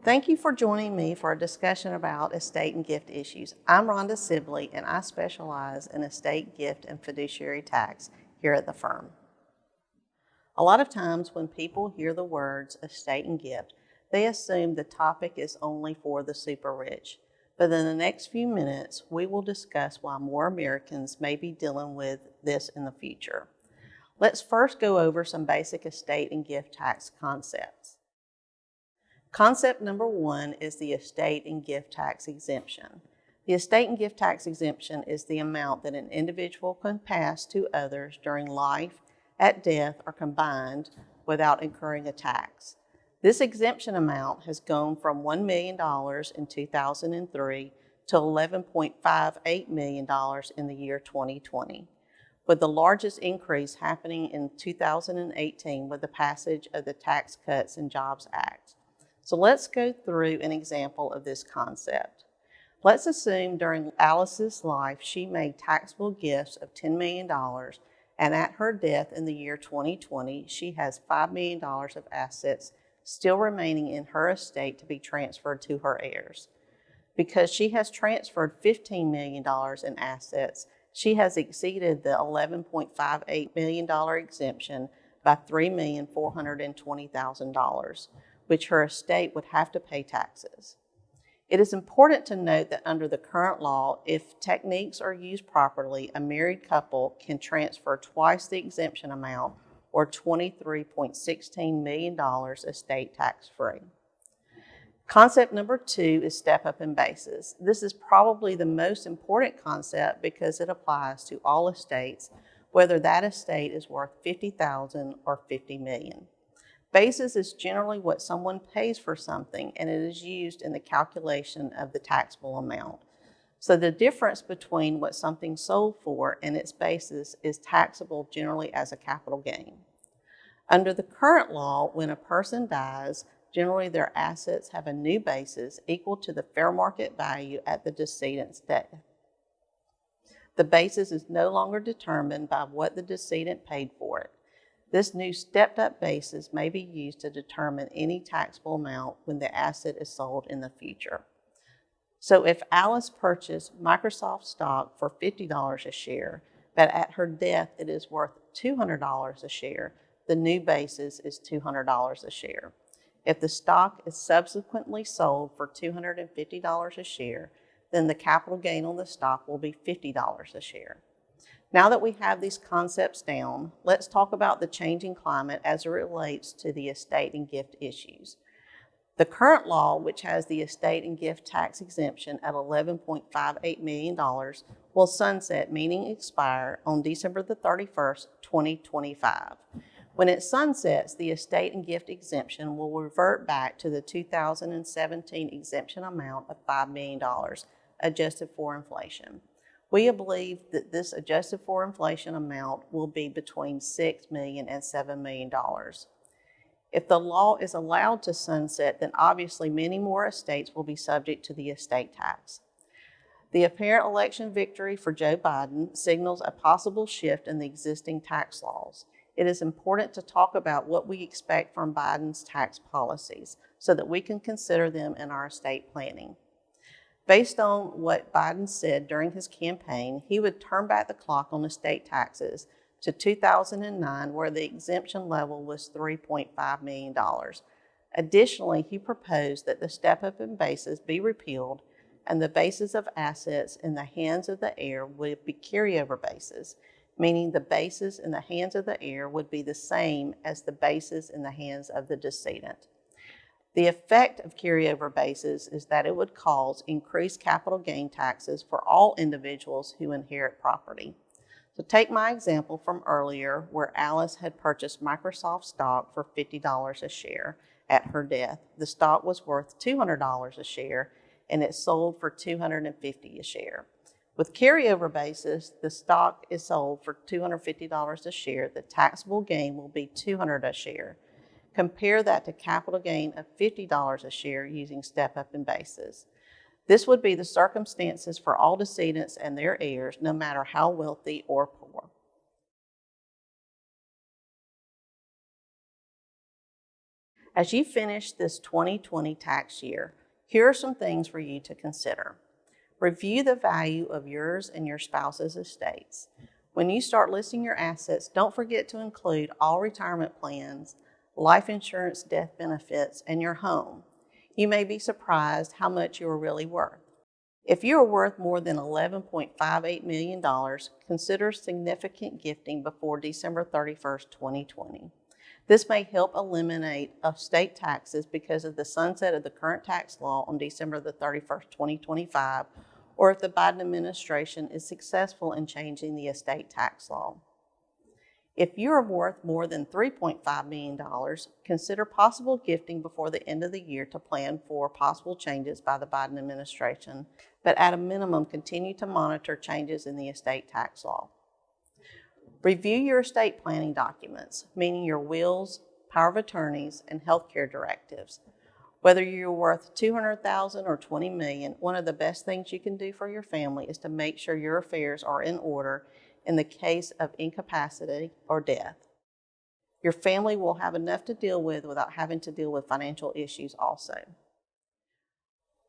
Thank you for joining me for a discussion about estate and gift issues. I'm Rhonda Sibley, and I specialize in estate, gift, and fiduciary tax here at the firm. A lot of times when people hear the words estate and gift, they assume the topic is only for the super rich. But in the next few minutes, we will discuss why more Americans may be dealing with this in the future. Let's first go over some basic estate and gift tax concepts. Concept number one is the estate and gift tax exemption. The estate and gift tax exemption is the amount that an individual can pass to others during life, at death, or combined without incurring a tax. This exemption amount has gone from $1 million in 2003 to $11.58 million in the year 2020, with the largest increase happening in 2018 with the passage of the Tax Cuts and Jobs Act. So let's go through an example of this concept. Let's assume during Alice's life she made taxable gifts of $10 million, and at her death in the year 2020, she has $5 million of assets still remaining in her estate to be transferred to her heirs. Because she has transferred $15 million in assets, she has exceeded the $11.58 million exemption by $3,420,000. which her estate would have to pay taxes. It is important to note that under the current law, if techniques are used properly, a married couple can transfer twice the exemption amount, or $23.16 million estate tax-free. Concept number two is step-up in basis. This is probably the most important concept because it applies to all estates, whether that estate is worth $50,000 or $50 million. Basis is generally what someone pays for something, and it is used in the calculation of the taxable amount. So the difference between what something sold for and its basis is taxable generally as a capital gain. Under the current law, when a person dies, generally their assets have a new basis equal to the fair market value at the decedent's death. The basis is no longer determined by what the decedent paid for it. This new stepped-up basis may be used to determine any taxable amount when the asset is sold in the future. So if Alice purchased Microsoft stock for $50 a share, but at her death it is worth $200 a share, the new basis is $200 a share. If the stock is subsequently sold for $250 a share, then the capital gain on the stock will be $50 a share. Now that we have these concepts down, let's talk about the changing climate as it relates to the estate and gift issues. The current law, which has the estate and gift tax exemption at $11.58 million, will sunset, meaning expire, on December the 31st, 2025. When it sunsets, the estate and gift exemption will revert back to the 2017 exemption amount of $5 million, adjusted for inflation. We believe that this adjusted for inflation amount will be between $6 million and $7 million. If the law is allowed to sunset, then obviously many more estates will be subject to the estate tax. The apparent election victory for Joe Biden signals a possible shift in the existing tax laws. It is important to talk about what we expect from Biden's tax policies so that we can consider them in our estate planning. Based on what Biden said during his campaign, he would turn back the clock on estate taxes to 2009, where the exemption level was $3.5 million. Additionally, he proposed that the step-up in basis be repealed and the basis of assets in the hands of the heir would be carryover basis, meaning the basis in the hands of the heir would be the same as the basis in the hands of the decedent. The effect of carryover basis is that it would cause increased capital gain taxes for all individuals who inherit property. So take my example from earlier where Alice had purchased Microsoft stock for $50 a share at her death. The stock was worth $200 a share and it sold for $250 a share. With carryover basis, the stock is sold for $250 a share. The taxable gain will be $200 a share. Compare that to capital gain of $50 a share using step-up in basis. This would be the circumstances for all decedents and their heirs, no matter how wealthy or poor. As you finish this 2020 tax year, here are some things for you to consider. Review the value of yours and your spouse's estates. When you start listing your assets, don't forget to include all retirement plans, life insurance, death benefits, and your home. You may be surprised how much you are really worth. If you are worth more than $11.58 million, consider significant gifting before December 31st, 2020. This may help eliminate estate taxes because of the sunset of the current tax law on December the 31st, 2025, or if the Biden administration is successful in changing the estate tax law. If you are worth more than $3.5 million, consider possible gifting before the end of the year to plan for possible changes by the Biden administration, but at a minimum, continue to monitor changes in the estate tax law. Review your estate planning documents, meaning your wills, power of attorneys, and healthcare directives. Whether you're worth $200,000 or $20 million, one of the best things you can do for your family is to make sure your affairs are in order in the case of incapacity or death. Your family will have enough to deal with without having to deal with financial issues also.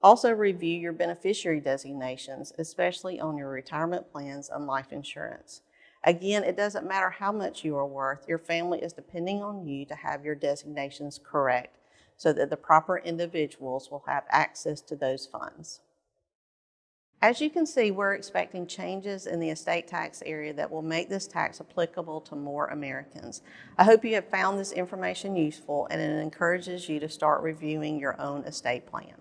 Also review your beneficiary designations, especially on your retirement plans and life insurance. Again, it doesn't matter how much you are worth, your family is depending on you to have your designations correct so that the proper individuals will have access to those funds. As you can see, we're expecting changes in the estate tax area that will make this tax applicable to more Americans. I hope you have found this information useful and it encourages you to start reviewing your own estate plan.